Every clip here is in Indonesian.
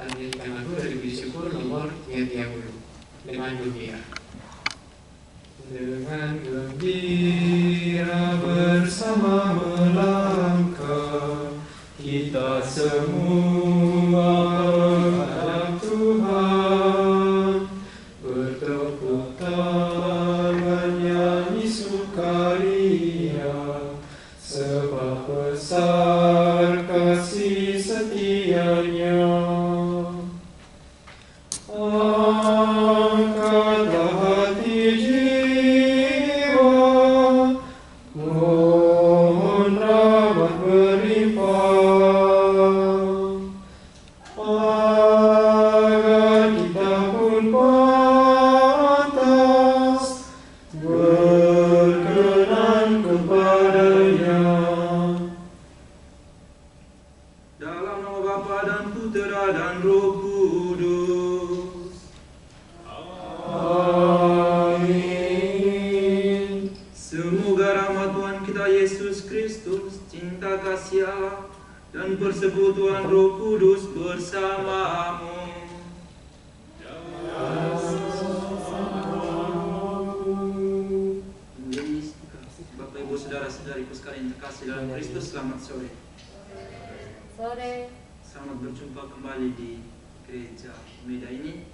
akan menyanyikan lagu dari Puji Syukur nomor 30 dengan dunia. Dengan gembira bersama melangkah kita semua menghadap Tuhan, bertepuk tangan nyanyi sukaria, sebab besar kasih setianya. Angkatlah hati jiwa, mohon rahmat berlimpah, agar kita pun pantas berkenan kepadanya. Dalam nama Bapa dan Putera dan Roh Kudus. Amin. Semoga rahmat Tuhan kita Yesus Kristus, cinta kasih Allah, dan persekutuan Roh Kudus bersamamu. Bapak Ibu Saudara-saudariku sekalian terkasih dalam Kristus, selamat sore. Sore. Selamat berjumpa kembali di Gereja Meda ini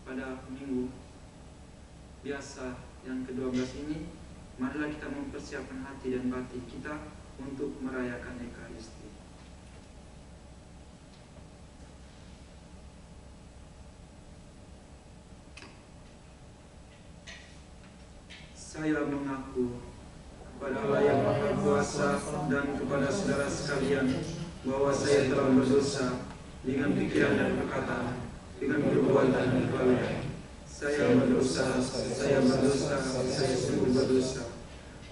pada minggu biasa yang ke-12 ini. Marilah kita mempersiapkan hati dan batin kita untuk merayakan Ekaristi. Saya mengaku kepada Allah yang Maha Kuasa dan kepada saudara sekalian bahwa saya telah berdosa dengan pikiran dan perkataan, dengan perbuatan dan kelalaian. Saya berdosa, saya sungguh berdosa.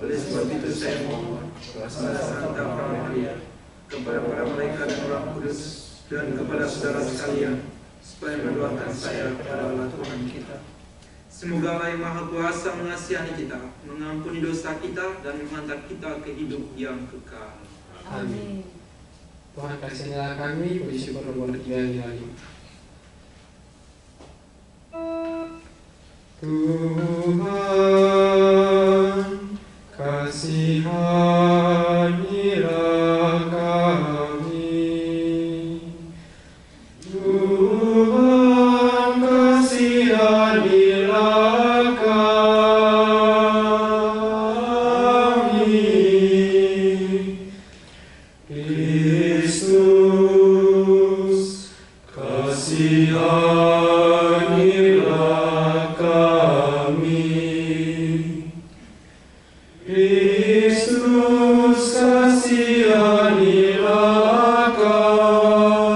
Oleh sebab itu saya mohon kepada Santa Maria, kepada para malaikat dan Roh Kudus, dan kepada saudara sekalian, supaya mendoakan saya kepada Allah Tuhan kita. Semoga Allah yang Maha Kuasa mengasihani kita, mengampuni dosa kita, dan menghantar kita ke hidup yang kekal. Amin. Tuhan kasihanilah kami, puji syukur nomor 355. Tuhan, kasihanilah kami. Tuhan, kasihanilah kami. Kristus, kasihanilah kami. Kristus, kasihanilah kami.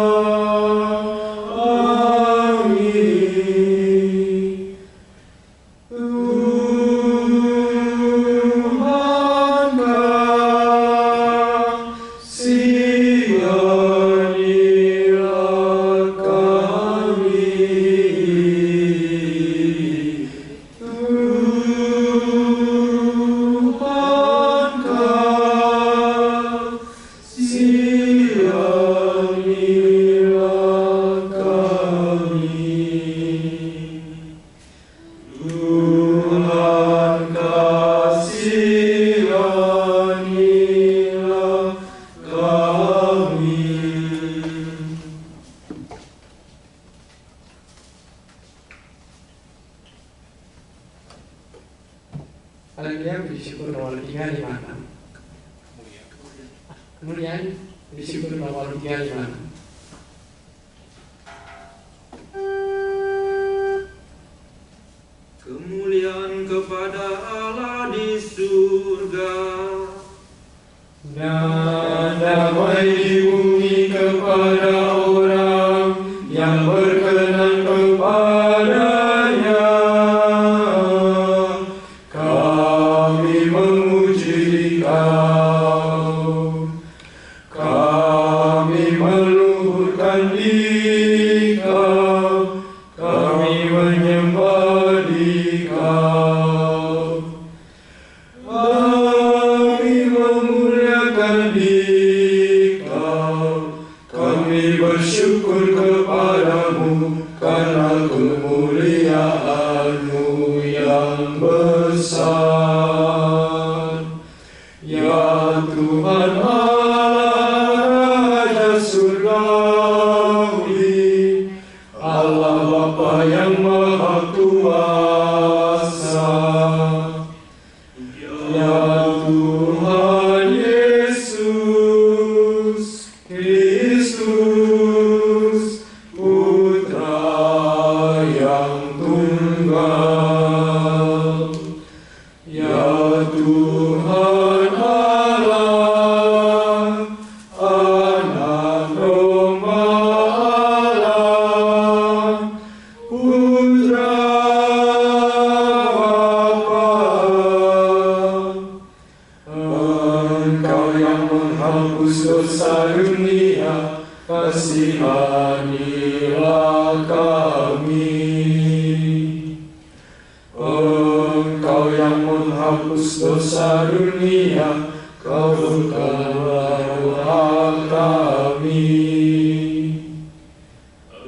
Tuhan, kasihanilah kami. Haleluya, puji syukur nomor 356. Kemudian puji syukur nomor 356. Kemuliaan kepada Allah di surga, Dan damai di bumi kepada orang yang berkenan kepadanya. Kami memuji Dikau, kami meluhurkan Dikau, kami menyembah Dikau. Kami memuliakan Dikau, kami bersyukur karena kemuliaan-Mu yang besar. Ya Tuhan Allah Raja Surgawi, Allah Bapa yang Maha Kuasa. Ya Tuhan Yesus Kristus, Putra yang tunggal. Ya Tuhan Allah, Anak Roma Allah, Putra Engkau yang menghapus dosa dunia, kasihanilah kami. Engkau yang menghapus dosa dunia, kabulkanlah kami.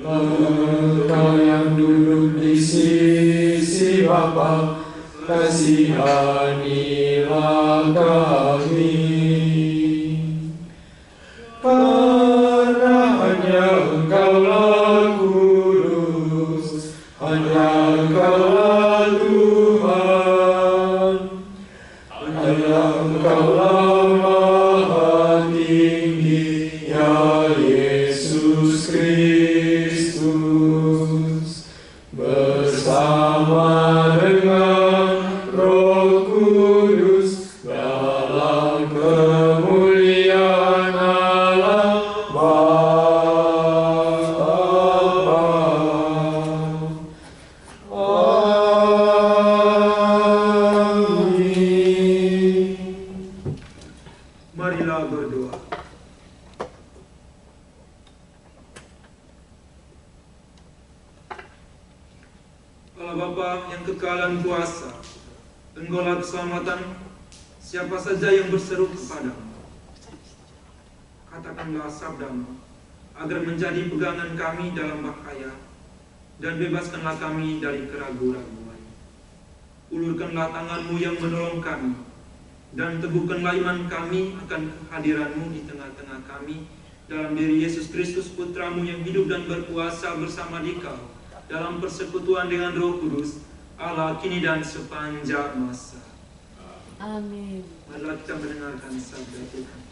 Engkau yang duduk di sisi Bapa, kasihanilah kami. Karena hanya Engkaulah kudus, hanya Engkaulah Tuhan, hanya Engkaulah Maha Tinggi, ya Yesus Kristus, bersama dengan Roh Kudus dalam kemuliaan Allah Bapa. Amin. Marilah berdoa. Allah Bapa yang kekal dan kuasa, Engkaulah keselamatan siapa saja yang berseru kepadamu. Katakanlah sabdamu, agar menjadi pegangan kami dalam bahaya, dan bebaskanlah kami dari keraguan-raguan. Ulurkanlah tanganmu yang menolong kami, dan teguhkanlah iman kami akan kehadiranmu di tengah-tengah kami, dalam diri Yesus Kristus Putramu yang hidup dan berkuasa bersama Dikau, dalam persekutuan dengan Roh Kudus, Allah kini dan sepanjang masa. Amin. Marilah kita mendengarkan sabda Tuhan.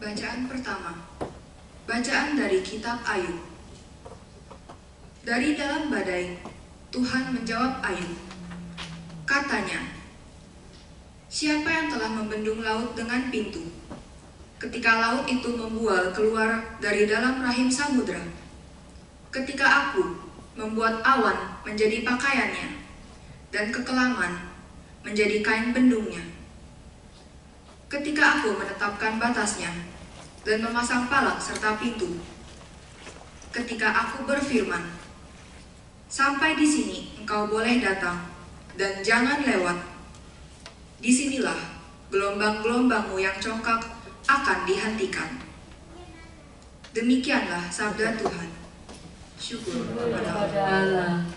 Bacaan pertama. Bacaan dari Kitab Ayub. Dari dalam badai, Tuhan menjawab Ayub. Katanya, siapa yang telah membendung laut dengan pintu, ketika laut itu membual keluar dari dalam rahim samudra? Ketika aku membuat awan menjadi pakaiannya, dan kekelaman menjadi kain bendungnya. Ketika aku menetapkan batasnya, dan memasang palang serta pintu. Ketika aku berfirman, sampai di sini engkau boleh datang, dan jangan lewat. Disinilah gelombang-gelombangmu yang congkak akan dihentikan. Demikianlah sabda Tuhan. Syukur kepada Allah.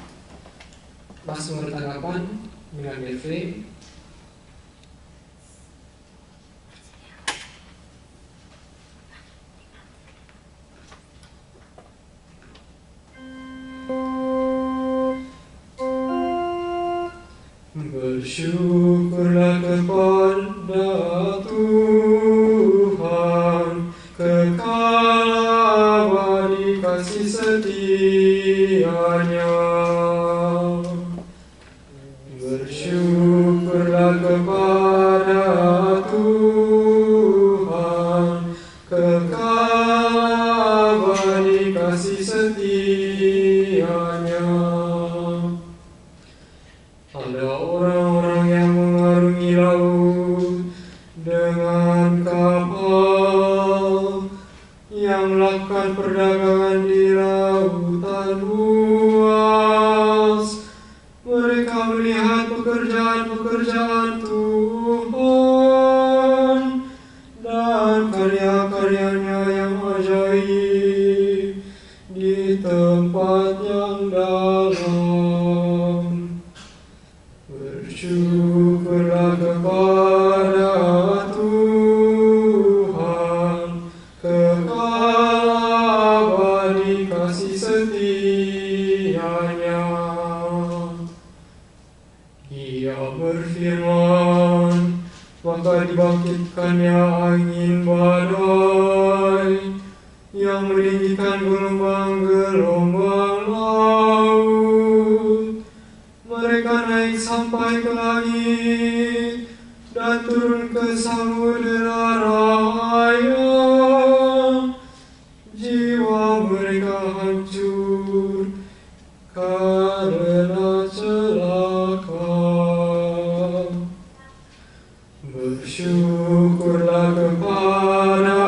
Mazmur tanggapan mengambil frame. Bersyukurlah kepada Tuhan, kekal abadi kasih setianya. Bersyukurlah kepada Tuhan, kekal abadi kasih setianya. Ada orang-orang yang mengarungi laut dengan kapal, yang melakukan perdagangan di lautan tempat yang dalam. Bersyukurlah kepada Tuhan, kekal abadi kasih setianya. Ia berfirman, maka dibangkitkannya angin badai yang meninggikan gelombang-gelombang laut. Mereka naik sampai ke langit dan turun ke samudera raya. Jiwa mereka hancur karena celaka. Bersyukurlah kepada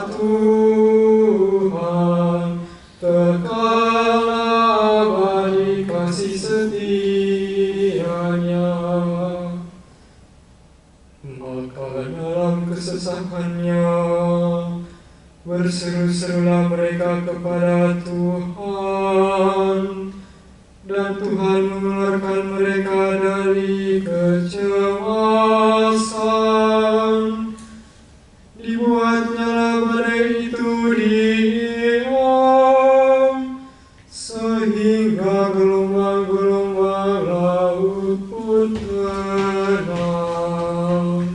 Tuhan, kekal abadi kasih setianya. Maka dalam kesesakannya berseru-serulah mereka kepada Tuhan, dan Tuhan mengeluarkan mereka dari kecemasan. Dibuatnyalah badai itu diam, sehingga gelombang-gelombang laut pun tenang.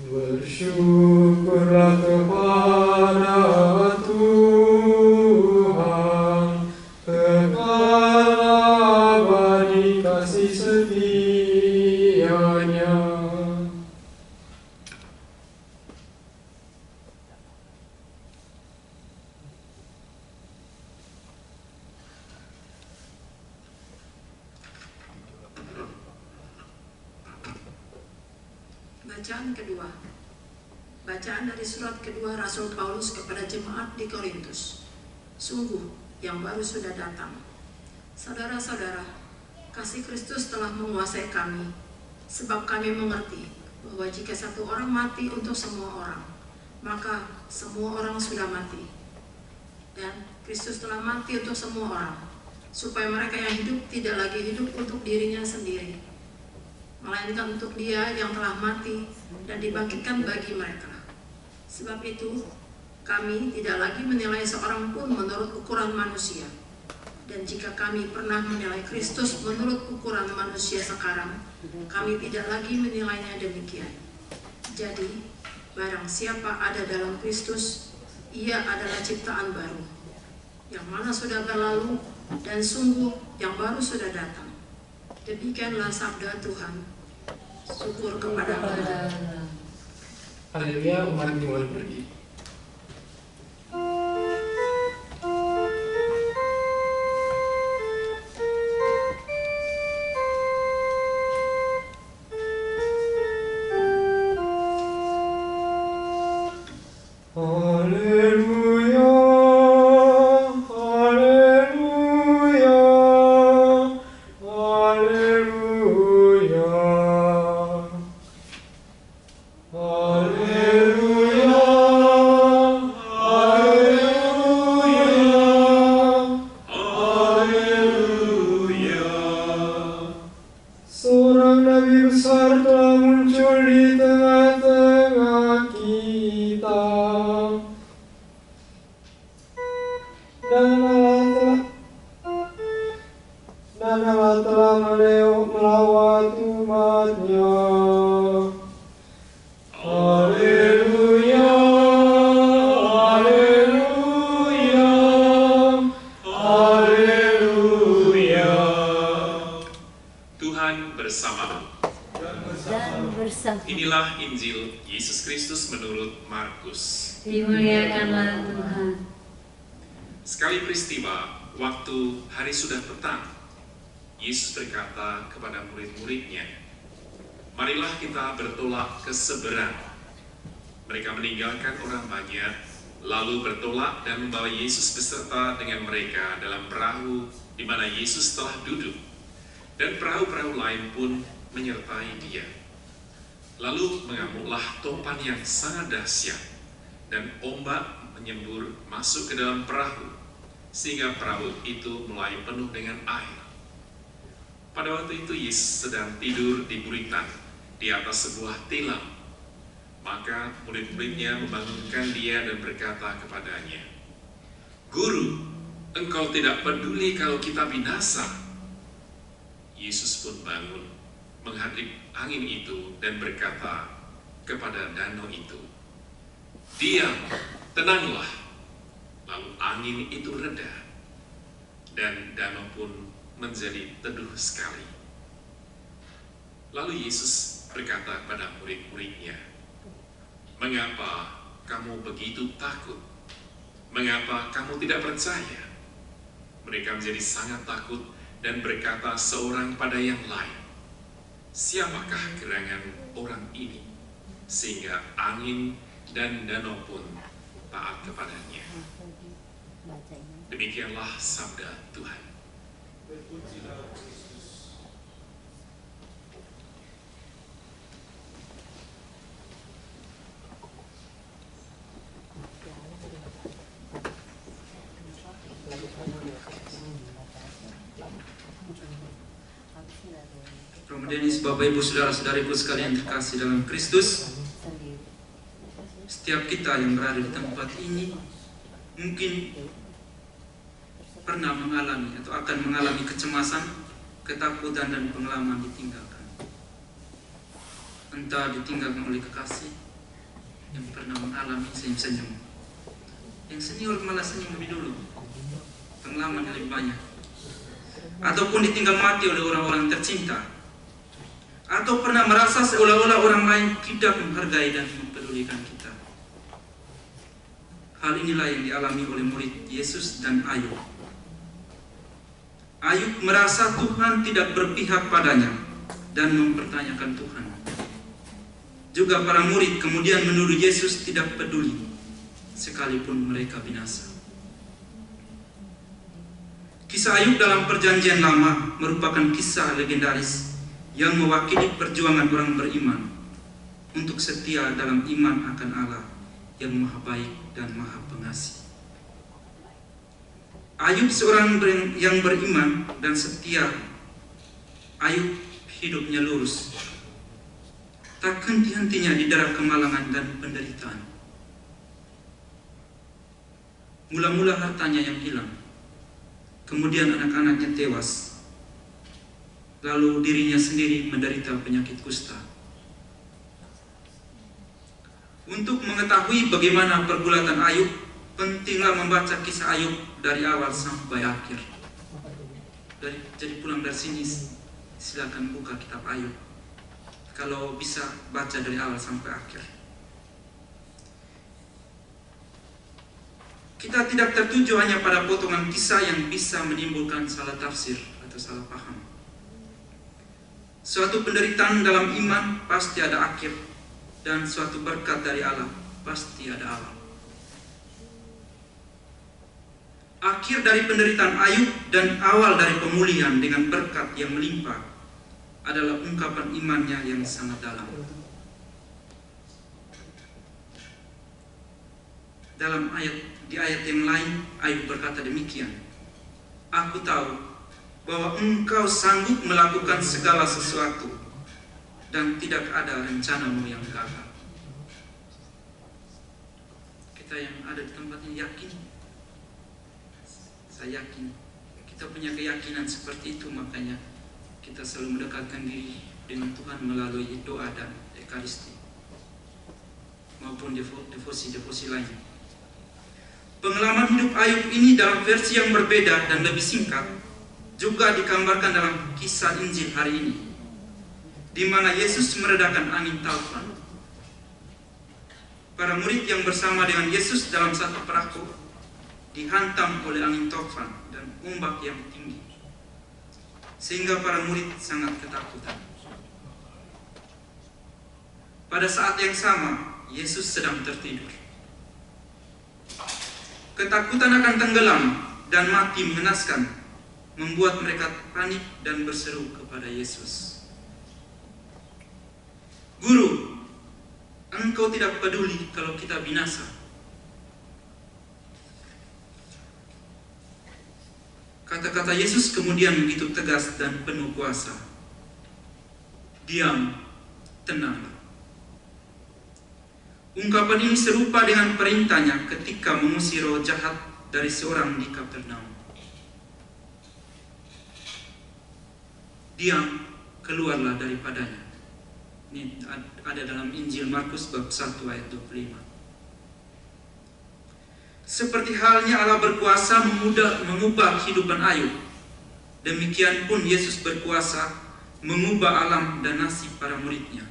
Bersyukurlah kepada Tuhan, kekal abadi kasih setianya. Bacaan kedua. Bacaan dari surat kedua Rasul Paulus kepada jemaat di Korintus. Sungguh, yang baru sudah datang. Saudara-saudara, kasih Kristus telah menguasai kami, sebab kami mengerti bahwa jika satu orang mati untuk semua orang, maka semua orang sudah mati. Dan Kristus telah mati untuk semua orang, supaya mereka yang hidup tidak lagi hidup untuk dirinya sendiri, melainkan untuk Dia yang telah mati dan dibangkitkan bagi mereka. Sebab itu, kami tidak lagi menilai seorang pun menurut ukuran manusia. Dan jika kami pernah menilai Kristus menurut ukuran manusia sekarang, kami tidak lagi menilainya demikian. Jadi, barang siapa ada dalam Kristus, ia adalah ciptaan baru. Yang mana sudah berlalu, dan sungguh yang baru sudah datang. Demikianlah sabda Tuhan. Syukur kepada Allah. Haleluya, umat dimulai pergi. Haleluya, haleluya, haleluya. Haleluya, haleluya, haleluya. Seorang nabi besar telah muncul di tengah-tengah kita. Dan Allah telah melawat umatnya. Haleluya, haleluya, haleluya. Tuhan bersamamu. Dan bersama. Inilah Injil Yesus Kristus menurut Markus. Dimuliakanlah Tuhan. Sekali peristiwa, waktu hari sudah petang, Yesus berkata kepada murid-muridnya, "Marilah kita bertolak ke seberang." Mereka meninggalkan orang banyak, lalu bertolak dan membawa Yesus beserta dengan mereka dalam perahu di mana Yesus telah duduk, dan perahu-perahu lain pun menyertai Dia. Lalu mengamuklah topan yang sangat dahsyat, dan ombak menyembur masuk ke dalam perahu, sehingga perahu itu mulai penuh dengan air. Pada waktu itu Yesus sedang tidur di buritan di atas sebuah tilam. Maka murid-muridnya membangunkan dia dan berkata kepadanya, "Guru, engkau tidak peduli kalau kita binasa?" Yesus pun bangun, menghadap angin itu dan berkata kepada danau itu, "Diam, tenanglah." Lalu angin itu reda dan danau pun menjadi teduh sekali. Lalu Yesus berkata kepada murid-muridnya, "Mengapa kamu begitu takut? Mengapa kamu tidak percaya?" Mereka menjadi sangat takut dan berkata seorang pada yang lain, "Siapakah gerangan orang ini, sehingga angin dan danau pun taat kepadanya?" Demikianlah sabda Tuhan. Berpujilah Kristus. Romodenis, Bapak Ibu Saudara-saudariku sekalian terkasih dalam Kristus, setiap kita yang berada di tempat ini mungkin pernah mengalami atau akan mengalami kecemasan, ketakutan, dan pengalaman ditinggalkan. Entah ditinggalkan oleh kekasih yang pernah mengalami senyum-senyum, yang senior malah senyum lebih dulu, pengalaman lebih banyak, ataupun ditinggal mati oleh orang-orang tercinta, atau pernah merasa seolah-olah orang lain tidak menghargai dan mempedulikan kita. Hal inilah yang dialami oleh murid Yesus dan Ayub. Ayub merasa Tuhan tidak berpihak padanya dan mempertanyakan Tuhan. Juga para murid kemudian menuduh Yesus tidak peduli, sekalipun mereka binasa. Kisah Ayub dalam Perjanjian Lama merupakan kisah legendaris yang mewakili perjuangan orang beriman untuk setia dalam iman akan Allah yang maha baik dan maha pengasih. Ayub seorang yang beriman dan setia. Ayub hidupnya lurus, tak henti-hentinya didera kemalangan dan penderitaan. Mula-mula hartanya yang hilang, kemudian anak-anaknya tewas, lalu dirinya sendiri menderita penyakit kusta. Untuk mengetahui bagaimana pergulatan Ayub, pentinglah membaca kisah Ayub dari awal sampai akhir. Jadi pulang dari sini, silakan buka kitab Ayub. Kalau bisa baca dari awal sampai akhir. Kita tidak tertuju hanya pada potongan kisah yang bisa menimbulkan salah tafsir atau salah paham. Suatu penderitaan dalam iman pasti ada akhir, dan suatu berkat dari Allah pasti ada awal. Akhir dari penderitaan Ayub dan awal dari pemulihan dengan berkat yang melimpah adalah ungkapan imannya yang sangat dalam. Di ayat yang lain, Ayub berkata demikian, "Aku tahu bahwa Engkau sanggup melakukan segala sesuatu, dan tidak ada rencanamu yang gagal." Kita yang ada di tempat ini yakin, saya yakin, kita punya keyakinan seperti itu, makanya kita selalu mendekatkan diri dengan Tuhan melalui doa dan ekaristi maupun devosi-devosi lain. Pengalaman hidup Ayub ini dalam versi yang berbeda dan lebih singkat juga digambarkan dalam kisah Injil hari ini, di mana Yesus meredakan angin taufan. Para murid yang bersama dengan Yesus dalam satu perahu dihantam oleh angin taufan dan ombak yang tinggi, sehingga para murid sangat ketakutan. Pada saat yang sama, Yesus sedang tertidur. Ketakutan akan tenggelam dan mati mengenaskan membuat mereka panik dan berseru kepada Yesus, "Guru, Engkau tidak peduli kalau kita binasa?" Kata-kata Yesus kemudian begitu tegas dan penuh kuasa. Diam, tenanglah. Ungkapan ini serupa dengan perintahnya ketika mengusir roh jahat dari seorang di Kapernaum. Diam, keluarlah daripadanya. Ini ada dalam Injil Markus bab 1 ayat 25. Seperti halnya Allah berkuasa mengubah kehidupan Ayub, demikian pun Yesus berkuasa mengubah alam dan nasib para muridnya.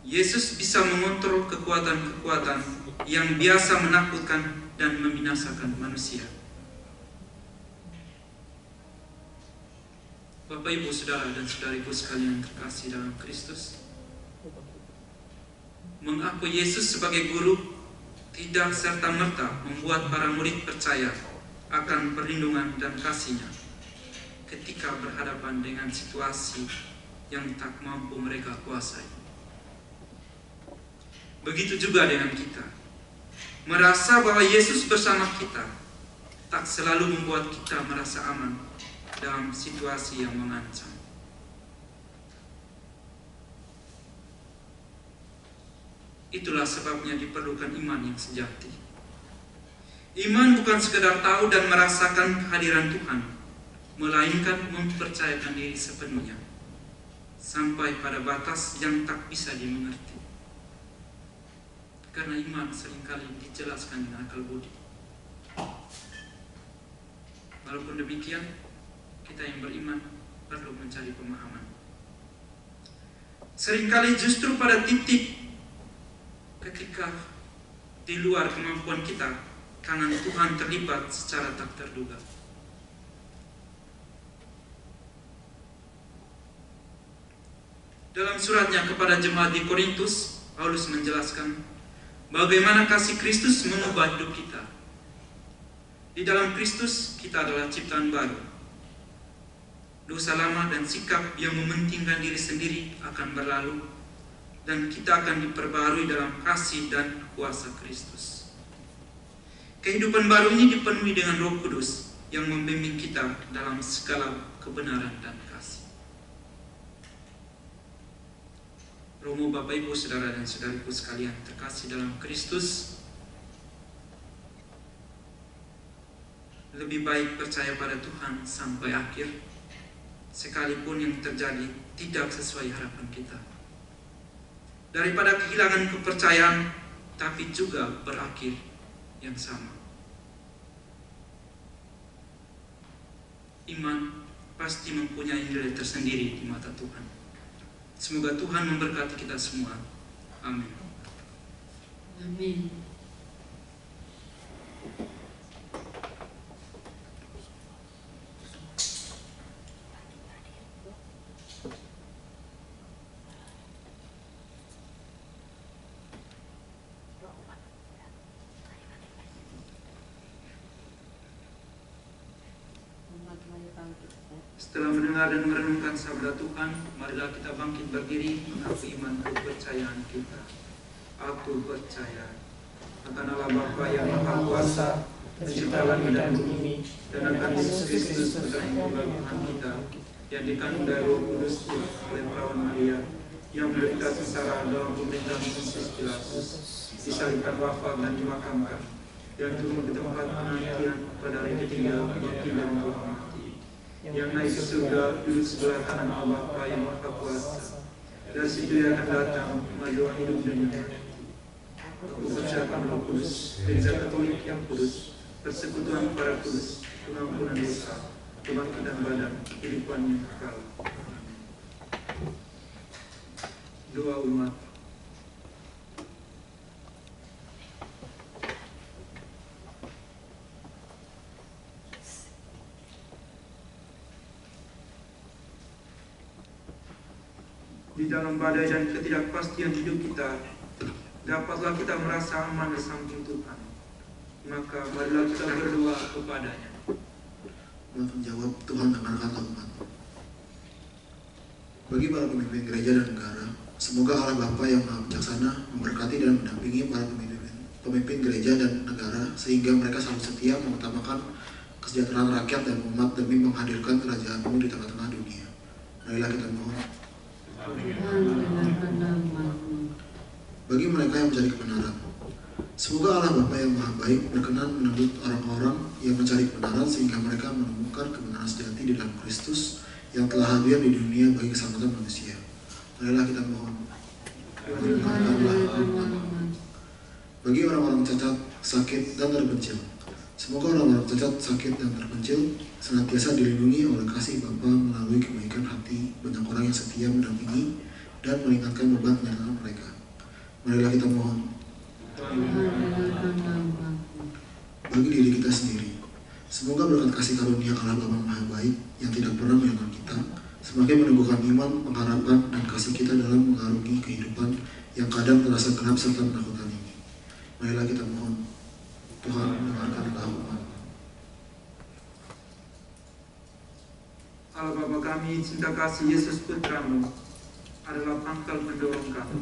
Yesus bisa mengontrol kekuatan-kekuatan yang biasa menakutkan dan membinasakan manusia. Bapak, Ibu, Saudara, dan Saudariku sekalian terkasih dalam Kristus, mengakui Yesus sebagai guru tidak serta-merta membuat para murid percaya akan perlindungan dan kasih-Nya ketika berhadapan dengan situasi yang tak mampu mereka kuasai. Begitu juga dengan kita. Merasa bahwa Yesus bersama kita tak selalu membuat kita merasa aman dalam situasi yang mengancam. Itulah sebabnya diperlukan iman yang sejati. Iman bukan sekedar tahu dan merasakan kehadiran Tuhan, melainkan mempercayakan diri sepenuhnya, sampai pada batas yang tak bisa dimengerti. Karena iman seringkali dijelaskan dengan akal budi. Walaupun demikian, kita yang beriman perlu mencari pemahaman. Seringkali justru pada titik ketika di luar kemampuan kita, tangan Tuhan terlibat secara tak terduga. Dalam suratnya kepada jemaat di Korintus, Paulus menjelaskan bagaimana kasih Kristus mengubah hidup kita. Di dalam Kristus kita adalah ciptaan baru. Dosa lama dan sikap yang mementingkan diri sendiri akan berlalu, dan kita akan diperbarui dalam kasih dan kuasa Kristus. Kehidupan baru ini dipenuhi dengan Roh Kudus yang membimbing kita dalam segala kebenaran dan kasih. Romo, Bapak, Ibu, Saudara, dan Saudariku sekalian terkasih dalam Kristus, lebih baik percaya pada Tuhan sampai akhir, sekalipun yang terjadi tidak sesuai harapan kita, daripada kehilangan kepercayaan tapi juga berakhir yang sama. Iman pasti mempunyai nilai tersendiri di mata Tuhan. Semoga Tuhan memberkati kita semua. Amin. Amin. Setelah mendengar dan merenungkan sabda Tuhan, marilah kita bangkit berdiri mengakui iman kepercayaan kita. Aku percaya akan Allah Bapa yang Maha Kuasa, pencipta langit dan bumi, dan akan Yesus Kristus putra yang Tuhan kita, yang dikandung dari Roh Kudus oleh perawan Maria, yang menderita sengsara dalam pemerintahan Pontius Pilatus, disalibkan, wafat dan dimakamkan, yang turun ke tempat penantian pada hari ketiga, bangkit dan telah yang naik ke surga, duduk sebelah kanan Allah Bapa yang Maha Kuasa. Dari situ Dia akan datang mengadili hidup dan mati. Aku percaya pada Roh Kudus, Gereja Katolik yang kudus, persekutuan para kudus, pengampunan dosa, kebangkitan badan, kehidupan yang kekal. Doa umat. Di dalam badai dan ketidakpastian hidup kita, dapatlah kita merasa aman di samping Tuhan. Maka marilah kita berdoa kepada-Nya. Menjawab Tuhan akan kata umat. Bagi para pemimpin gereja dan negara, semoga Allah Bapa yang Maha Bijaksana memberkati dan mendampingi para pemimpin gereja dan negara, sehingga mereka selalu setia mengutamakan kesejahteraan rakyat dan umat demi menghadirkan kerajaan-Mu di tengah-tengah dunia. Marilah kita mohon. Bagi mereka yang mencari kebenaran, semoga Allah Bapa yang Maha Baik berkenan menuntut orang-orang yang mencari kebenaran sehingga mereka menemukan kebenaran sejati di dalam Kristus yang telah hadir di dunia bagi keselamatan manusia. Marilah kita mohon. Bagi orang-orang cacat, sakit, dan terpencil, semoga orang-orang cacat, sakit, dan terpencil senantiasa dilindungi oleh kasih Bapa melalui kebaikan hati banyak orang yang setia mendampingi dan meringankan beban penyertaan mereka. Marilah kita mohon. Bagi diri kita sendiri, semoga berkat kasih karunia Allah Bapa Maha Baik yang tidak pernah meninggalkan kita semakin meneguhkan iman, pengharapan, dan kasih kita dalam mengarungi kehidupan yang kadang terasa gelap serta menakutkan ini. Marilah kita mohon. Tuhan, mendengarkanlah umat. Allah Bapa kami, cinta kasih Yesus Putra-Mu adalah pangkal pendorong kami.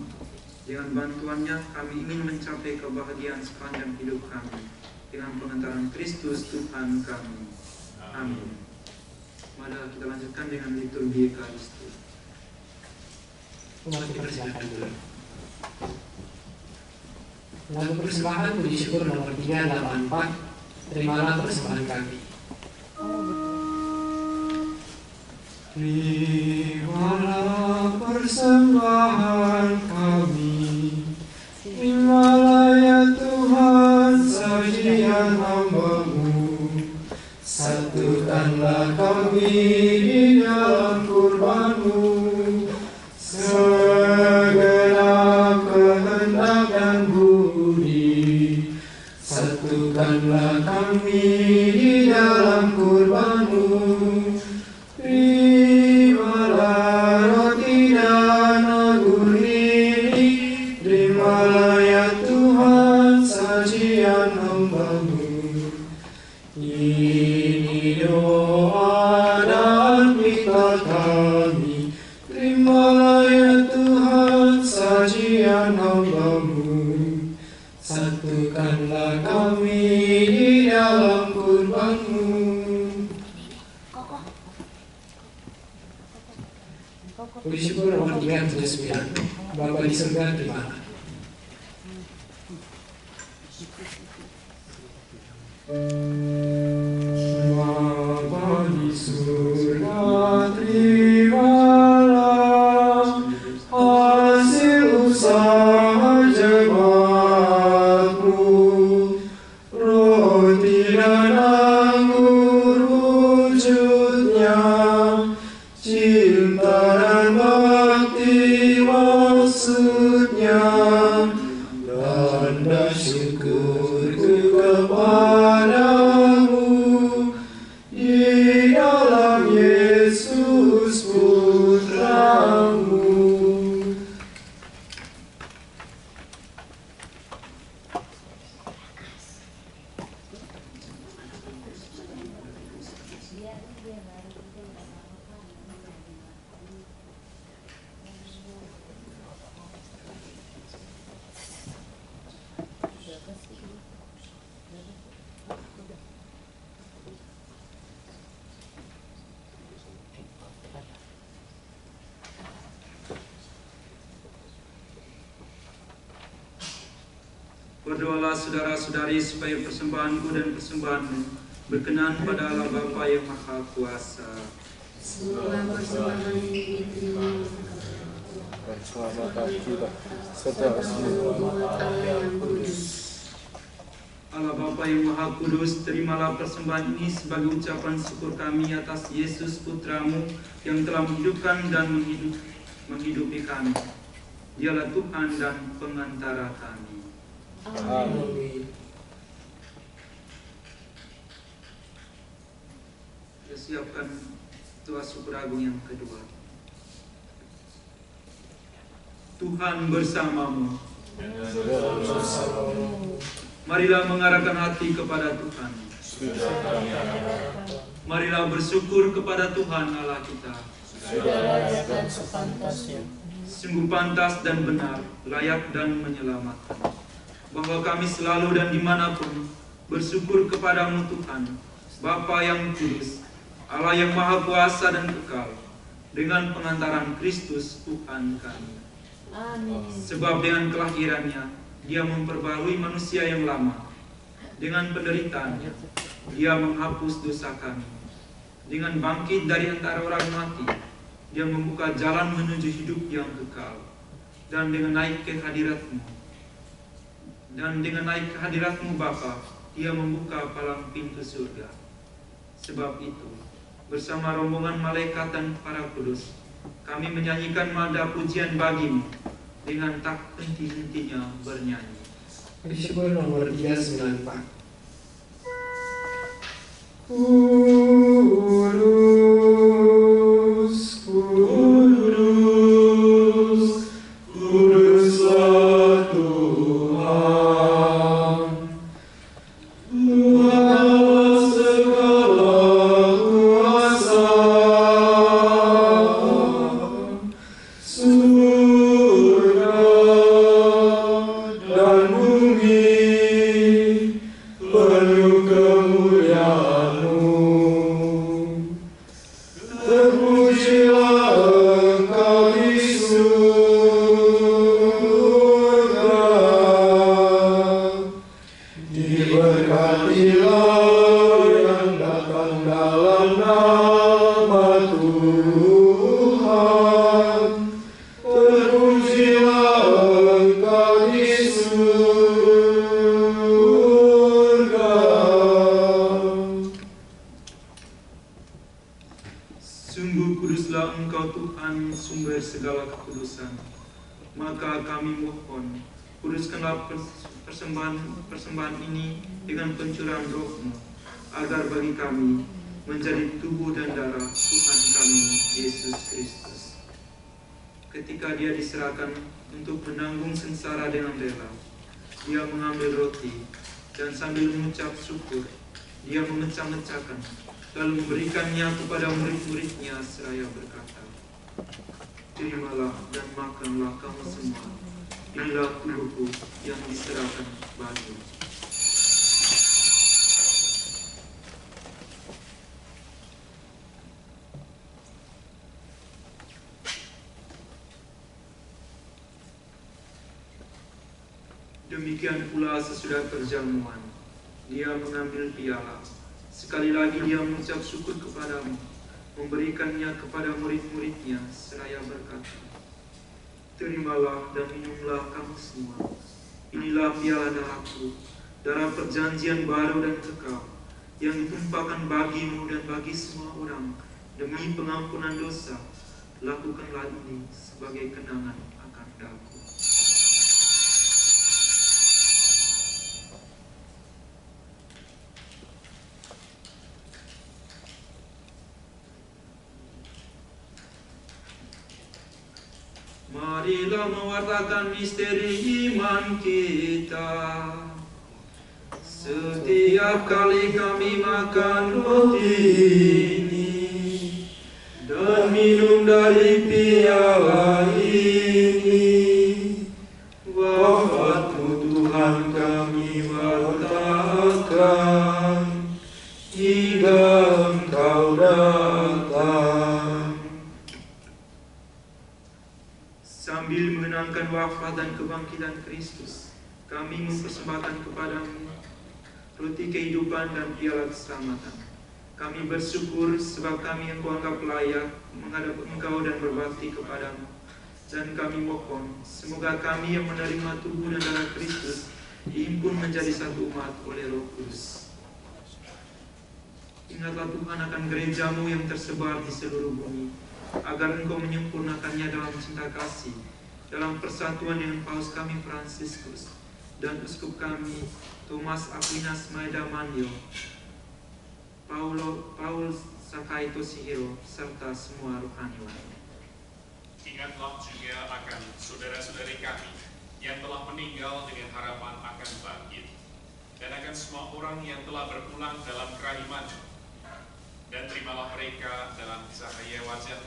Dengan bantuannya kami ingin mencapai kebahagiaan sepanjang hidup kami. Dengan pengantaran Kristus Tuhan kami. Amin. Mari kita lanjutkan dengan liturgi Ekaristi. Umat dipersilakan dulu. Lagu persembahan puji syukur nomor 384, terimalah persembahan kami. Terimalah persembahan kami, terimalah ya Tuhan sajian hamba-Mu. Satukanlah kami di dalam kurban-Mu, segenap kehendak dan budi. Satukanlah kami di dalam kurban-Mu. Terimalah roti dan anggur ini, terimalah ya Tuhan sajian hamba-Mu. Ini doa dan minta kami, terimalah ya Tuhan sajian hamba-Mu. Satukanlah kami di dalam kurban-Mu. Puji syukur nomor 379, Bapa di surga terimalah. Bapa di surga terimalah hasil usaha jemaat-Mu, roti dan anggur wujudnya, cinta dan bakti maksudnya, tanda syukurku kepadamu di dalam Yesus Putra-Mu. Berdoalah saudara-saudari supaya persembahanku dan persembahanmu berkenan pada Allah Bapa yang Maha Kuasa. Semoga persembahan ini diterima dan keselamatan kita serta seluruh umat Allah yang kudus. Allah Bapa yang Maha Kudus, terimalah persembahan ini sebagai ucapan syukur kami atas Yesus Putra-Mu yang telah menghidupkan dan menghidupi kami. Dialah Tuhan dan pengantara kami. Amin. Kita siapkan doa syukur agung yang kedua. Tuhan bersamamu. Marilah mengarahkan hati kepada Tuhan. Marilah bersyukur kepada Tuhan Allah kita. Sungguh pantas dan benar, layak dan menyelamatkan. Bahwa kami selalu dan dimanapun bersyukur kepadamu Tuhan, Bapa yang kudus, Allah yang maha kuasa dan kekal, dengan pengantaran Kristus Tuhan kami. Amin. Sebab dengan kelahirannya, Dia memperbarui manusia yang lama. Dengan penderitaannya, Dia menghapus dosa kami. Dengan bangkit dari antara orang mati, Dia membuka jalan menuju hidup yang kekal. Dan dengan naik ke hadirat-Mu, Bapa, Dia membuka palang pintu surga. Sebab itu, bersama rombongan malaikat dan para kudus, kami menyanyikan nada pujian bagi-Mu dengan tak henti-hentinya bernyanyi. Bersyukur nomor 394. Kudus, kudus, kuduslah Tuhan. Tuhan segala kuasa, surga dan bumi penuh kemuliaan-Mu. Terpujilah Engkau di surga, diberkatilah yang datang dalam nama Tuhan. Terpujilah Engkau di surga. Sungguh kuduslah Engkau Tuhan, sumber segala kekudusan. Maka kami mohon, kuduskanlah persembahan ini dengan pencurahan Roh-Mu, agar bagi kami menjadi tubuh dan darah Tuhan kami, Yesus Kristus. Ketika Dia diserahkan untuk menanggung sengsara dengan rela, Dia mengambil roti, dan sambil mengucap syukur, Dia memecah-mecahkan, lalu memberikannya kepada murid-murid-Nya seraya berkata, "Terimalah dan makanlah kamu semua, inilah tubuhku yang diserahkan bagimu." Demikian pula sesudah perjamuan, Dia mengambil piala. Sekali lagi Dia mengucap syukur kepadamu, memberikannya kepada murid-murid-Nya seraya berkata, "Terimalah dan minumlah kamu semua. Inilah piala darahku, darah perjanjian baru dan kekal, yang ditumpahkan bagimu dan bagi semua orang demi pengampunan dosa. Lakukanlah ini sebagai kenangan akan aku." Marilah mewartakan misteri iman kita. Setiap kali kami makan roti ini dan minum dari piala ini, wafat-Mu Tuhan kami wartakan hingga Engkau datang. Sambil mengenangkan wafat dan kebangkitan Kristus, kami mempersembahkan kepadamu roti kehidupan dan piala keselamatan. Kami bersyukur sebab kami Engkau anggap layak menghadap Engkau dan berbakti kepadamu. Dan kami mohon, semoga kami yang menerima tubuh dan darah Kristus dihimpun menjadi satu umat oleh Roh Kudus. Ingatlah Tuhan akan gereja-Mu yang tersebar di seluruh bumi, agar Engkau menyempurnakannya dalam cinta kasih, dalam persatuan dengan Paus kami Fransiskus dan Uskup kami Thomas Aquinas Maeda Mandio, Paul Sakai Toshihiro, serta semua rohaniwan. Ingatlah juga akan saudara-saudari kami yang telah meninggal dengan harapan akan bangkit, dan akan semua orang yang telah berpulang dalam kerahiman, dan terimalah mereka dalam cahaya wajah.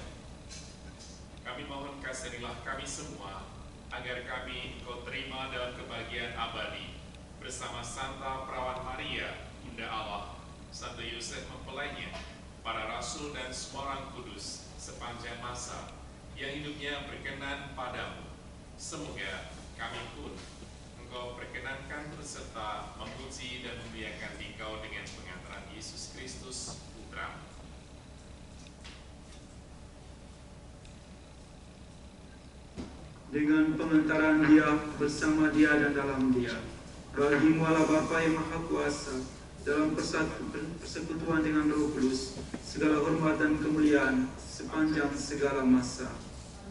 Kami mohon kasihanilah kami semua, agar kami Engkau terima dalam kebahagiaan abadi, bersama Santa Perawan Maria, Bunda Allah, Santo Yosef mempelainya, para rasul dan semua orang kudus sepanjang masa yang hidupnya berkenan padamu. Semoga kami pun Engkau perkenankan serta memuji dan memuliakan Engkau dengan pengantaran Yesus Kristus, Putra. Dengan pengantaran Dia, bersama Dia dan dalam Dia, bagimu Allah Bapa yang Maha Kuasa, dalam persekutuan dengan Roh Kudus, segala hormat dan kemuliaan sepanjang segala masa.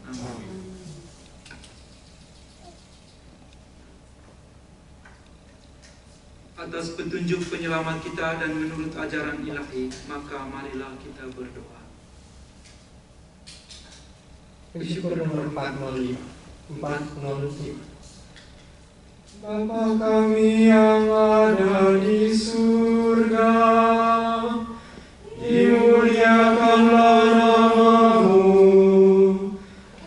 Amin. Atas petunjuk penyelamat kita dan menurut ajaran ilahi, maka marilah kita berdoa. Puji syukur nomor 405. Bapa kami yang ada di surga, dimuliakanlah nama-Mu,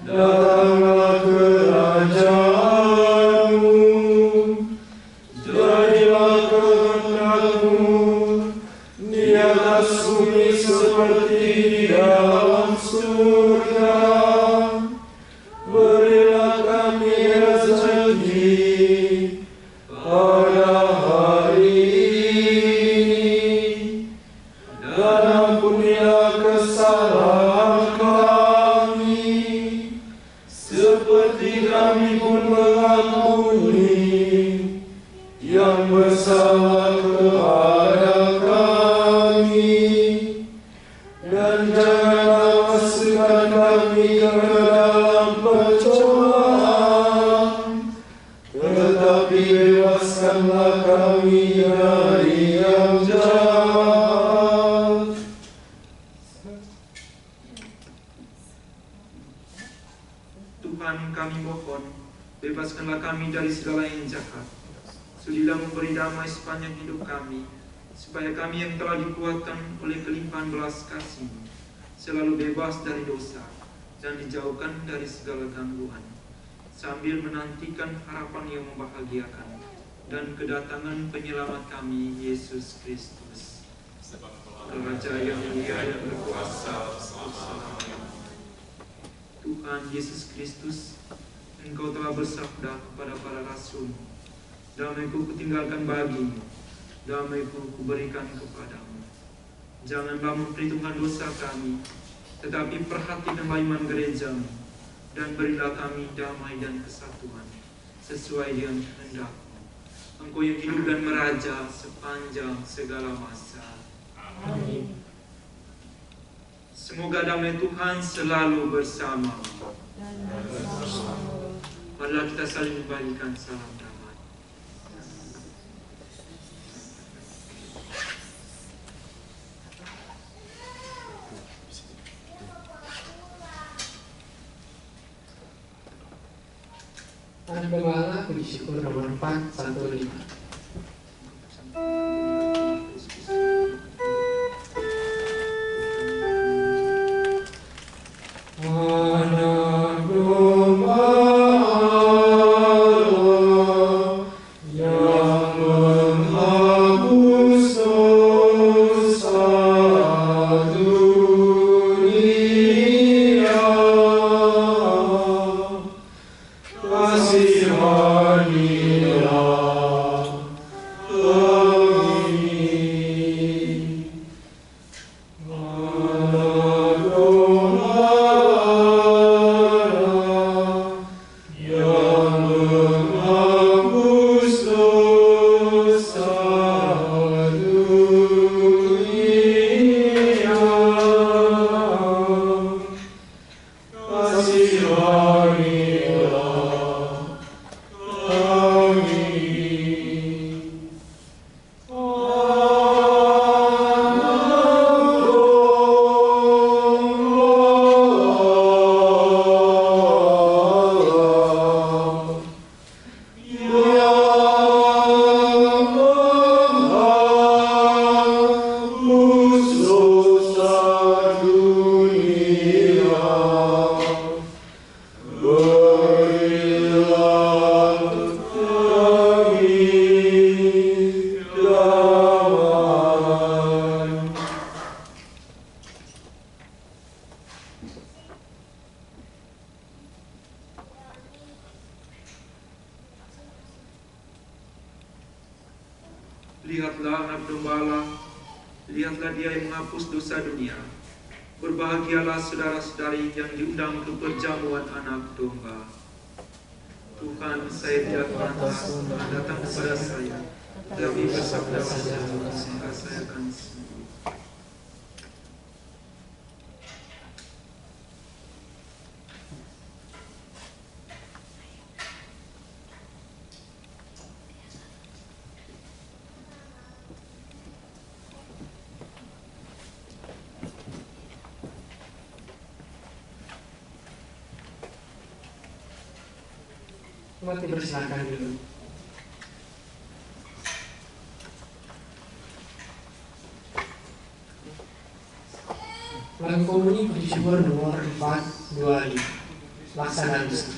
datanglah kerajaan-Mu, jadilah kehendak-Mu di atas bumi seperti di dalam surga. Berilah kami rezeki pada hari ini, dan ampunilah kesalahan kami, seperti kami pun mengampuni yang bersalah kepada kami. Dan janganlah masukkan kami ke dalam pencobaan, tetapi bebaskanlah kami dari yang jahat. Tuhan, kami mohon, bebaskanlah kami dari segala yang jahat. Sudilah memberi damai sepanjang hidup kami, supaya kami yang telah dikuatkan oleh kelimpahan belas kasih selalu bebas dari dosa dan dijauhkan dari segala gangguan, sambil menantikan harapan yang membahagiakan dan kedatangan penyelamat kami, Yesus Kristus. Raja yang mulia dan berkuasa selama-lamanya. Tuhan Yesus Kristus, Engkau telah bersabda kepada para rasul, damai-Ku kutinggalkan bagimu, damai-Ku kuberikan kepadamu. Janganlah memperhitungkan dosa kami, tetapi perhatikanlah iman gereja-Mu, dan berilah kami damai dan kesatuan sesuai dengan kehendak-Mu. Engkau yang hidup dan meraja sepanjang segala masa. Amin. Semoga damai Tuhan selalu bersama-Mu. Marilah kita saling membagikan salam damai. Anak Gembala, puji syukur nomor 415. Lihatlah anak domba Allah, lihatlah dia yang menghapus dosa dunia. Berbahagialah saudara-saudari yang diundang ke perjamuan anak domba. Tuhan, saya tidak pantas datang kepada saya, tapi bersabda saja, maka saya akan sembuh. Umat dipersilakan dulu. Lagu komuni puji syukur nomor 425. Laksana Dusa.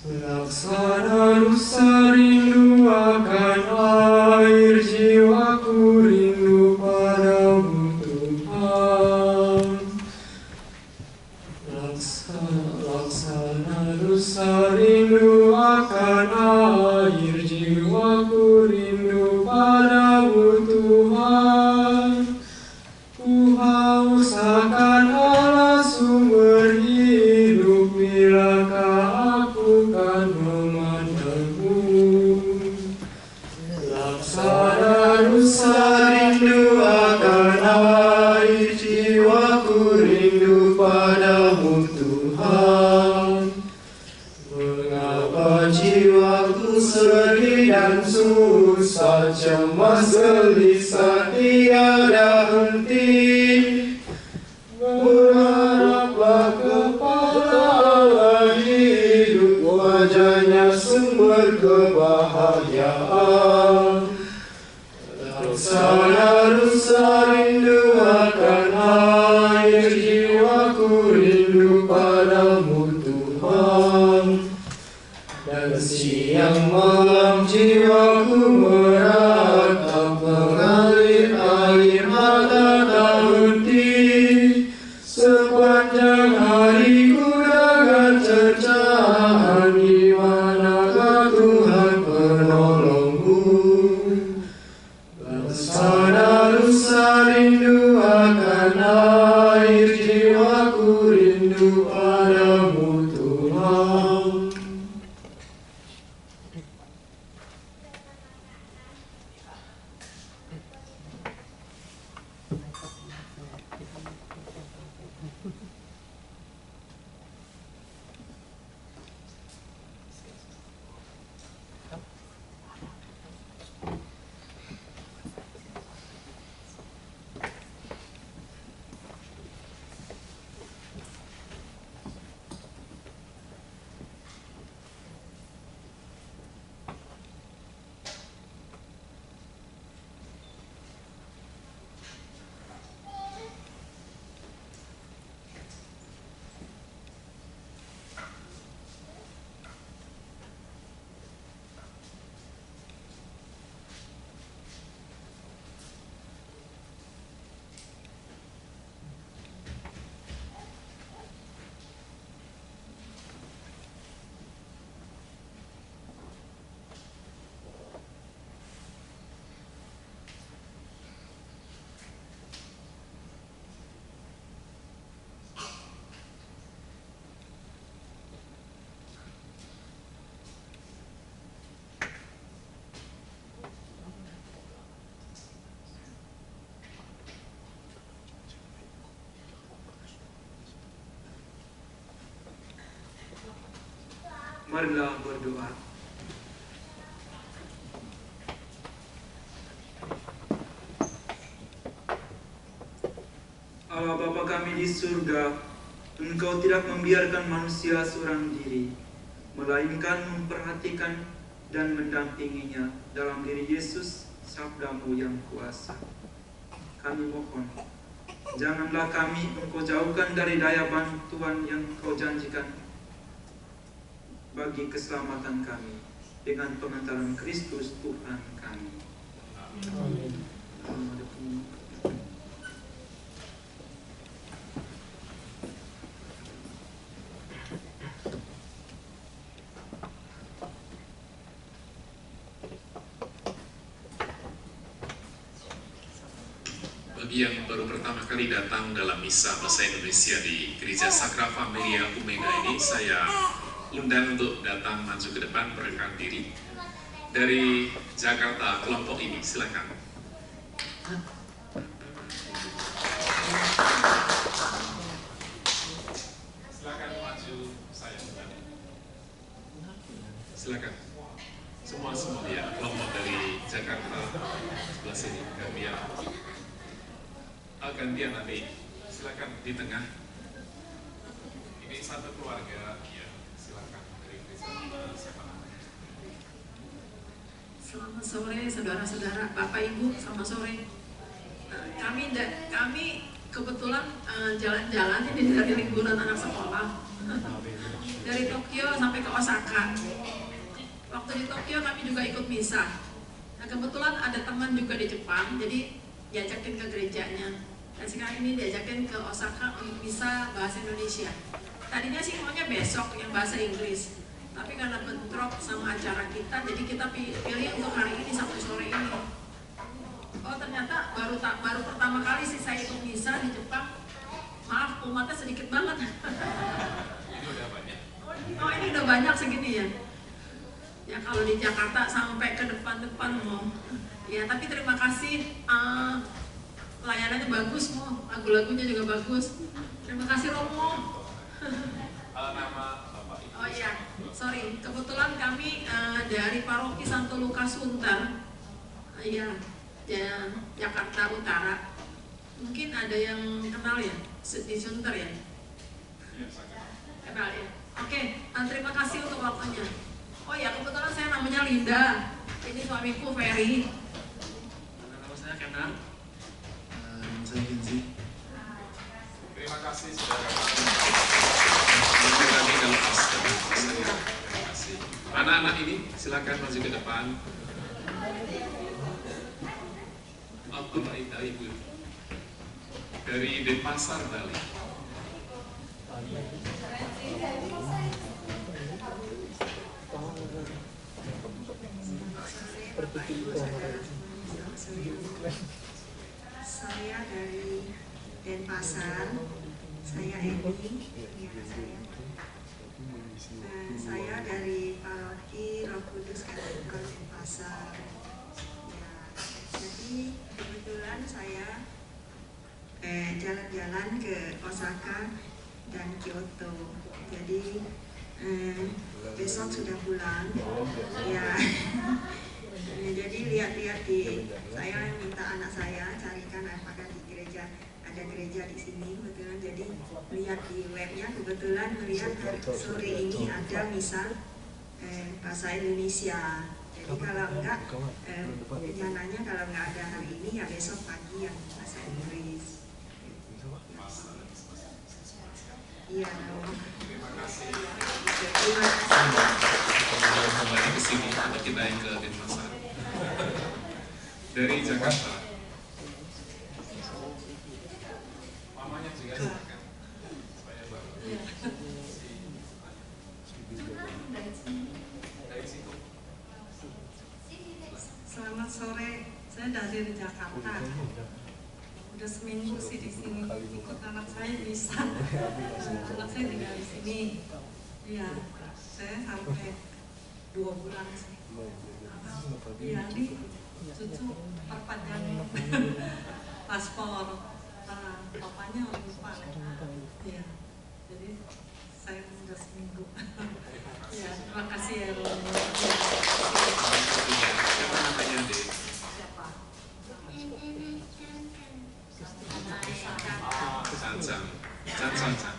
Laksana Dusa rindu akan air, jiwaku rindu padamu Tuhan. Laksana Dusa rindu akan air, jiwaku rindu padamu Tuhan. Ku haus akan Allah sumber hidup, bilakah aku kan memandangmu. Laksana Dusa rindu akan air, jiwaku rindu padamu Tuhan. Mengapa jiwaku sedih dan susah, cemas gelisah tiada henti. Berharaplah kepada Allah hidup, wajahnya sumber kebahagiaan. Laksana Dusa rindu akan air, jiwaku rindu padamu Tuhan. Dan siang malam jiwaku meratap, mengalir air mata tak henti. Sepanjang hari ku dengan cercaan, di manakah Tuhan penolongku. Laksana Dusa rindu akan air, jiwaku rindu padamu Tuhan. Marilah berdoa. Allah Bapa kami di surga, Engkau tidak membiarkan manusia seorang diri, melainkan memperhatikan dan mendampinginya dalam diri Yesus, sabda-Mu yang kuasa. Kami mohon, janganlah kami Engkau jauhkan dari daya bantuan yang Engkau janjikan bagi keselamatan kami dengan pengantaran Kristus Tuhan kami. Amin. Bagi yang baru pertama kali datang dalam misa bahasa Indonesia di Gereja Sakra Familia Umeda ini, saya undang untuk datang maju ke depan perkenalkan diri. Dari Jakarta, kelompok ini, silakan. Silakan maju, saya undang. Silakan. Semua ya, kelompok dari Jakarta sebelah sini, gantian nanti. Silakan di tengah. Ini satu keluarga, ya. Silakan dari siapa namanya? Selamat sore saudara-saudara, Bapak Ibu, selamat sore. Kami kebetulan jalan-jalan ini dari liburan anak sekolah dari Tokyo sampai ke Osaka. Waktu di Tokyo kami juga ikut misa. Nah, kebetulan ada teman juga di Jepang, jadi diajakin ke gerejanya. Dan sekarang ini diajakin ke Osaka untuk misa bahasa Indonesia. Tadinya sih maunya besok yang bahasa Inggris, tapi karena bentrok sama acara kita, jadi kita pilih untuk hari ini Sabtu sore ini. Oh ternyata baru pertama kali sih saya ikut misa di Jepang. Maaf, umatnya sedikit banget. Ini udah banyak. Oh ini udah banyak segini ya. Ya kalau di Jakarta sampai ke depan-depan mau. Ya tapi terima kasih. Pelayanannya bagus, Mo. Lagu-lagunya juga bagus. Terima kasih, Romo. Nama Bapak Ibu. Oh iya, sorry. Kebetulan kami dari Paroki Santo Lukas Sunter, iya, Jakarta Utara. Mungkin ada yang kenal ya di Sunter ya? Iya, saya kenal ya. Oke, terima kasih untuk waktunya. Oh ya, kebetulan saya namanya Linda. Ini suamiku Ferry. Nama saya Kenan. Terima kasih sudah datang. Terima kasih. Anak-anak ini silakan maju ke depan. Aku Bapak Ibu dari Denpasar, Bali. Saya dari Denpasar, saya Eni, saya dari Paroki Roh Kudus Katedral Denpasar. Ya, jadi kebetulan saya jalan-jalan ke Osaka dan Kyoto. Jadi besok sudah pulang. Ya. Jadi lihat-lihat saya minta anak saya carikan apakah di gereja ada gereja di sini kebetulan, jadi lihat di webnya kebetulan melihat sore ini ada misa bahasa Indonesia. Jadi kalau enggak rencananya kalau enggak ada hari ini ya besok pagi yang bahasa Inggris. Iya. Terima kasih. Terima kasih. Kembali ke sini, ada kita yang ke Denpasar. Dari Jakarta. Mamanya juga silakan. Saya baru. Dari situ. Selamat sore, saya dari Jakarta. Udah seminggu sih di sini, ikut anak saya bisa. Anak saya tinggal di sini. Iya, saya sampai 2 bulan sih. Iya, ini cucu perpanjang paspor. Bapaknya lupa. Iya, jadi saya udah seminggu. Iya, terima kasih ya Romo. Siapa namanya, Dek? Can.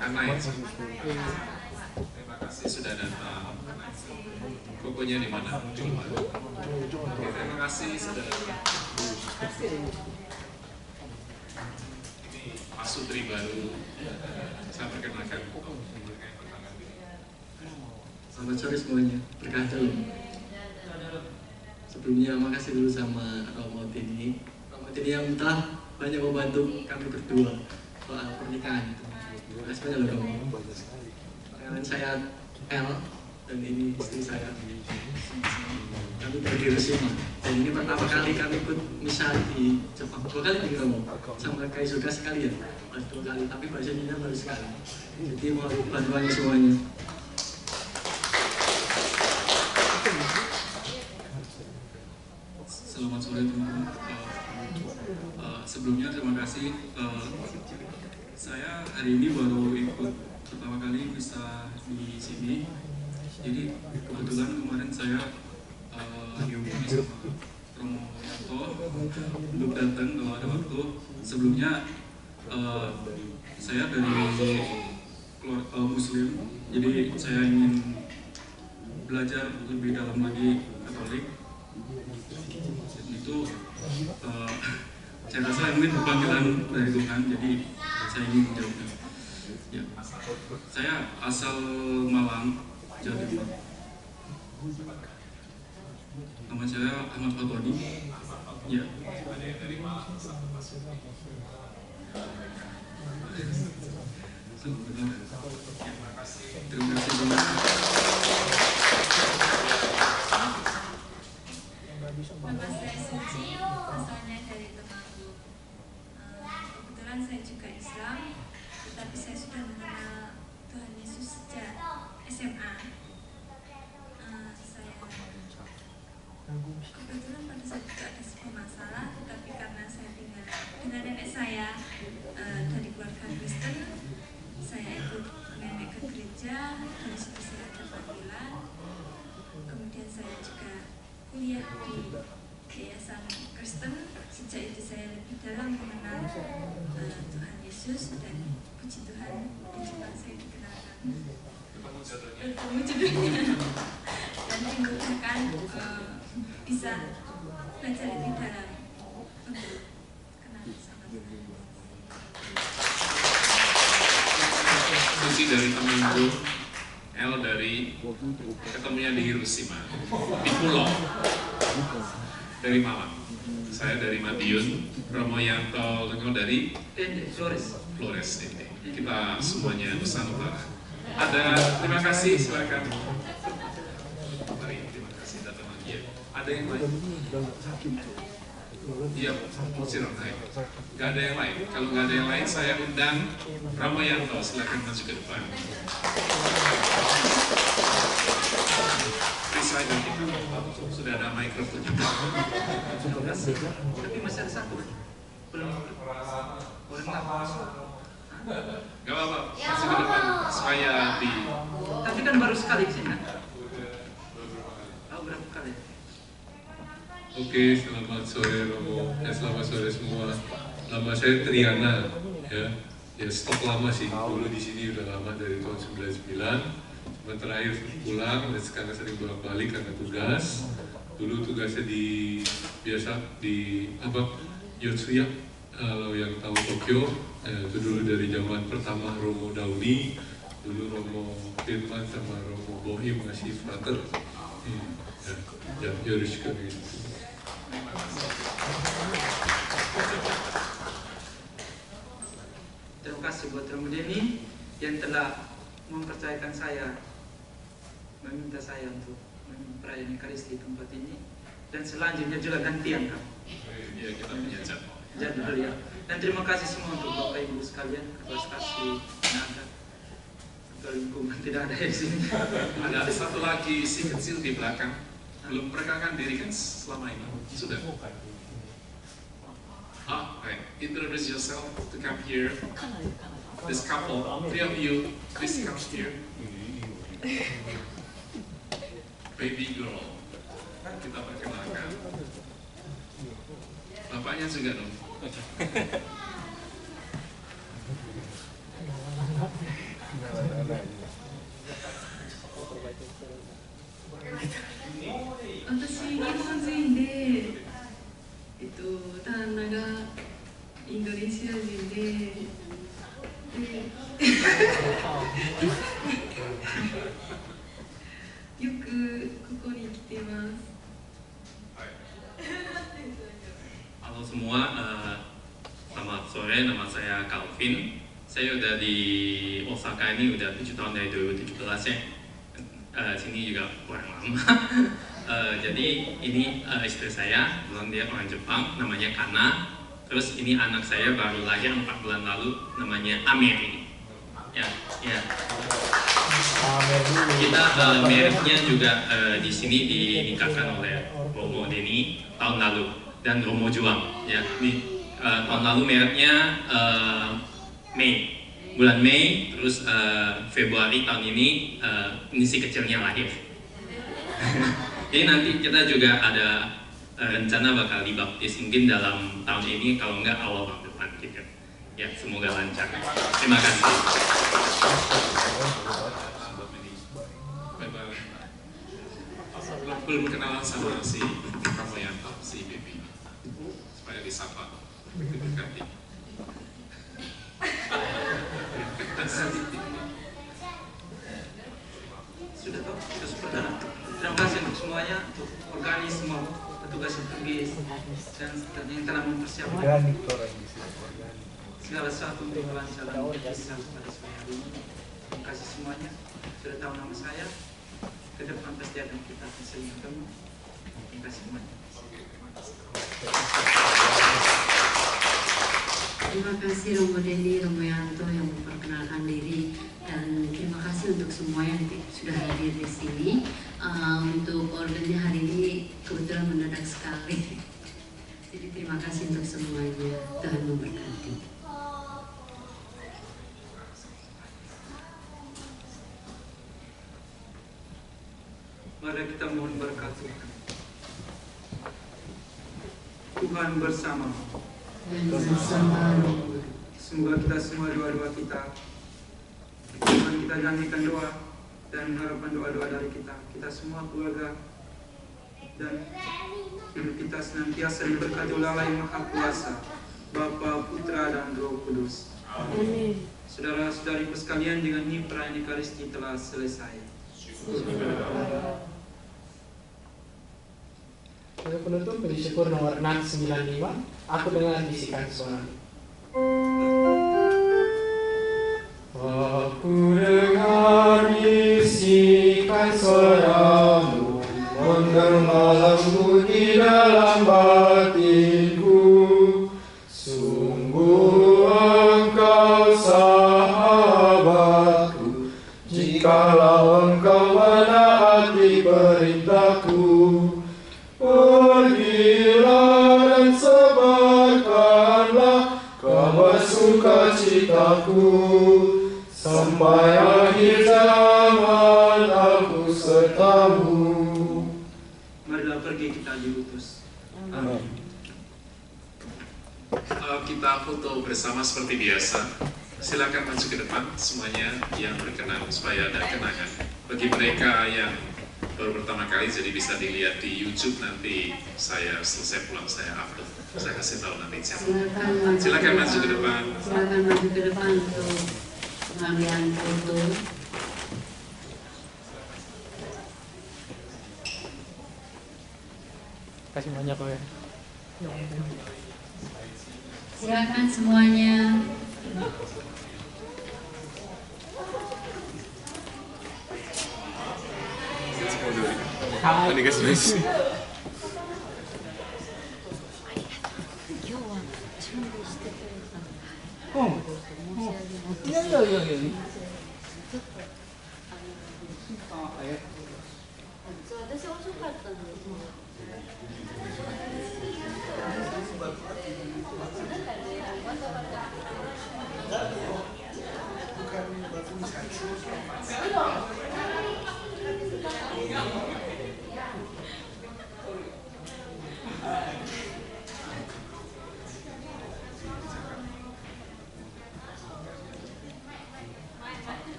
Karena ya. Terima kasih sudah datang. Kokonya di mana? Terima kasih sudah datang. Ini Mas Sutri baru. Saya perkenalkan. Selamat sore semuanya, berkah dulu. Sebelumnya makasih dulu sama Romo Tini yang telah banyak membantu kami berdua soal pernikahan itu. Terima kasih banyak loh Romo. Perkenalan saya L dan ini istri saya. Kami dari Hiroshima. Dan ini pertama kali kami ikut misa di Jepang. 2 kali di Romo sama Kaizoka sekali ya. 2 kali, tapi bahasa Indonesia baru sekali. Jadi mohon bantuannya semuanya. Selamat sore teman-teman. Sebelumnya terima kasih. Saya hari ini baru ikut pertama kali bisa di sini. Jadi kebetulan kemarin saya dihubungi sama Romo Yanto untuk datang kalau ada waktu. Sebelumnya saya dari keluarga Muslim, jadi saya ingin belajar lebih dalam lagi Katolik. Itu saya rasa mungkin panggilan dari Tuhan, jadi saya ingin menjawabnya. Ya. Saya asal Malang, Jawa Timur. Nama saya Ahmad Fatoni. Ya. Terima kasih banyak. Nama saya Suci, asalnya dari Temanggung. Kebetulan saya juga Islam, tetapi saya sudah mengenal Tuhan Yesus sejak SMA. Saya kebetulan pada saat itu ada sebuah masalah, tetapi karena saya tinggal dengan nenek saya dari keluarga Kristen, saya ikut nenek ke gereja. Dari situ saya ada panggilan. Kemudian saya juga kuliah di Yayasan Kristen. Sejak itu saya lebih dalam mengenal Tuhan Yesus, dan puji Tuhan di Jepang saya dikenalkan dan dimudahkan bisa belajar lebih dalam untuk kenal sama Tuhan. Susi dari Temanggung, El dari ketemunya di Hiroshima, di Pulau, dari Malang. Saya dari Madiun, Romo Yanto dari Flores. Kita semuanya Nusantara. Ada, terima kasih, silakan. Mari, terima kasih datang lagi ya. Ada yang lain? Iya, silakan. Gak ada yang lain. Kalau nggak ada yang lain, saya undang Romo Yanto, silakan masuk ke depan. Saya dan kita sudah ada mikrofon juga. Tapi masih ada satu. Belum. Gak apa-apa, masih ke depan supaya di. Tapi kan baru sekali sih kan? Oh, berapa kali? Oke, selamat sore Romo. Selamat sore semua. Nama saya Triana. Ya stok lama sih. Dulu di sini udah lama dari tahun 99. Terakhir pulang dan sekarang sering bolak-balik karena tugas. Dulu tugasnya di Yotsuya, kalau yang tahu Tokyo, itu dulu dari zaman pertama Romo Dauni, dulu Romo Firman sama Romo Bohim ngasih frater. Ya, yoroshiku gitu. Terima kasih buat Romo Denny yang telah mempercayakan saya, meminta saya untuk perayaan Ekaristi di tempat ini, dan selanjutnya juga gantian kan? Iya, kita punya jadwal ya. Dan terima kasih semua untuk Bapak Ibu sekalian atas kasih tenaga atau lingkungan tidak ada di sini. Ada satu lagi si kecil di belakang, belum perkenalkan diri kan selama ini? Sudah. Right. Introduce yourself to come here. This couple, 3 of you, please come here. Baby girl, kita perkenalkan. Bapaknya juga dong. Halo semua, selamat sore, nama saya Calvin. Saya udah di Osaka ini udah 7 tahun dari 2017 ya. sini juga kurang lama. Jadi ini istri saya, kebetulan dia orang Jepang, namanya Kana. Terus ini anak saya baru lahir 4 bulan lalu, namanya Ameri. Ya. Kita mereknya juga di sini dinikahkan oleh Romo Deni tahun lalu dan Romo Juang. Ya, ini tahun lalu mereknya bulan Mei, terus Februari tahun ini si kecilnya lahir. Jadi nanti kita juga ada rencana bakal dibaptis mungkin dalam tahun ini, kalau enggak awal tahun depan gitu. Ya, semoga lancar. Terima kasih. Belum kenalan sama si Pramoyanto, si Baby, supaya disapa, diberkati. Sudah tahu, sudah saudara. Terima kasih untuk semuanya, untuk organis semua petugas liturgis dan yang telah mempersiapkan segala sesuatu untuk kelancaran kisah pada sore hari ini. Terima kasih semuanya. Sudah tahu nama saya. Ke depan pasti ada kita sering bertemu. Terima kasih semuanya. Terima kasih Romo Deni, Romo Yanto yang memperkenalkan diri, dan terima kasih untuk semua yang sudah hadir di sini. Untuk organnya hari ini kebetulan mendadak sekali. Jadi terima kasih untuk semuanya. Tuhan memberkati. Mari kita mohon berkat Tuhan. Tuhan bersama. Semoga kita semua doa-doa kita, Tuhan kita janjikan doa dan harapan doa-doa dari kita semua keluarga, dan hidup kita senantiasa diberkati oleh Allah yang Maha Kuasa, Bapa, Putra, dan Roh Kudus. Amin. Saudara-saudariku sekalian, dengan ini perayaan Ekaristi telah selesai. Untuk penutup, puji syukur nomor 695, aku dengar bisikan suara. Aku dengar bisikan suaramu, menggemalammu di dalam batinku. Sungguh engkau sahabatku, jikalau engkau menaati perintahku. Pergilah dan sebarkanlah kabar sukacitaku, sampai akhir zaman aku sertamu. Marilah pergi, kita diutus. Amin. Kita foto bersama seperti biasa. Silakan maju ke depan semuanya yang berkenan supaya ada kenangan. Bagi mereka yang baru pertama kali, jadi bisa dilihat di YouTube nanti. Saya selesai pulang, saya upload, saya kasih tahu nanti siapa. Silakan maju ke depan. Silakan maju ke depan untuk pengambilan foto. Kasih banyak loh ya. Silakan semuanya.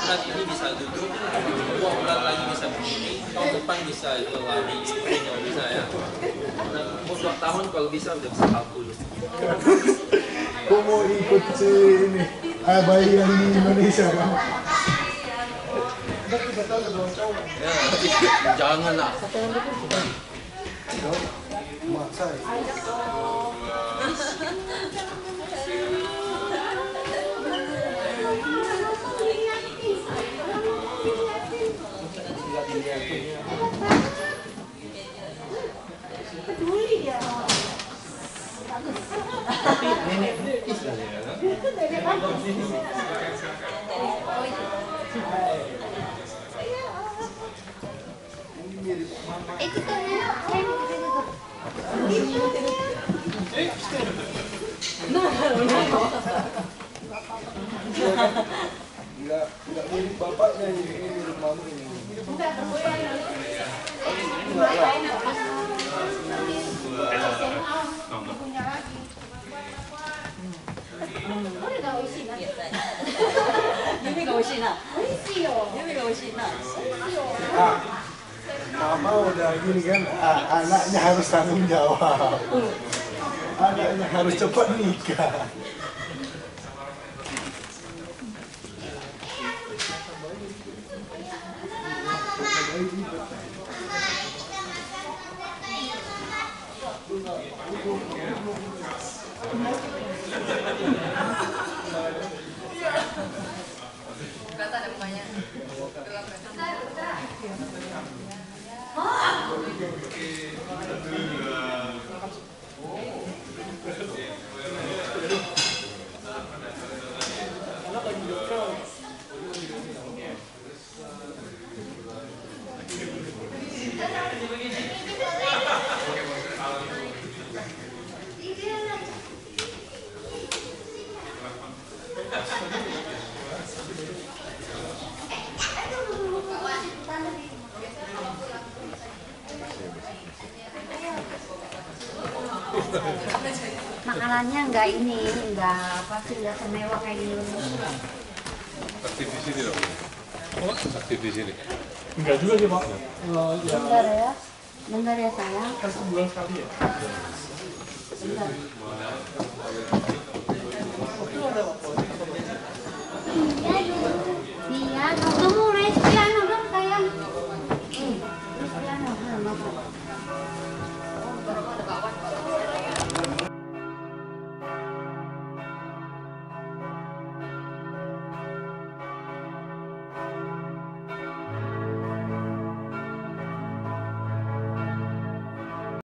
Bulan ini bisa duduk, 2 bulan lagi bisa berdiri, tahun depan bisa itu lari sprint kalau bisa ya. Nah, umur 2 tahun kalau bisa udah bisa 40. Kau mau ikut ini bayi yang di Indonesia kan? Ya, jangan lah. Mak saya. Peduli dia. Tapi nenek British lah ya kan? Nenek bagus. Itu tuh Enggak mirip bapaknya ini mirip mama ini. Enggak Mama udah gini kan, anaknya harus tanggung jawab. Anaknya harus cepat nikah. Kata ada mukanya. Makanannya enggak ini, enggak apa sih, enggak semewah kayak di Indonesia. Aktif di sini dong. Aktif di sini. Enggak juga sih Pak. Bentar ya, bentar ya sayang. Kan sebulan sekali ya. Bentar.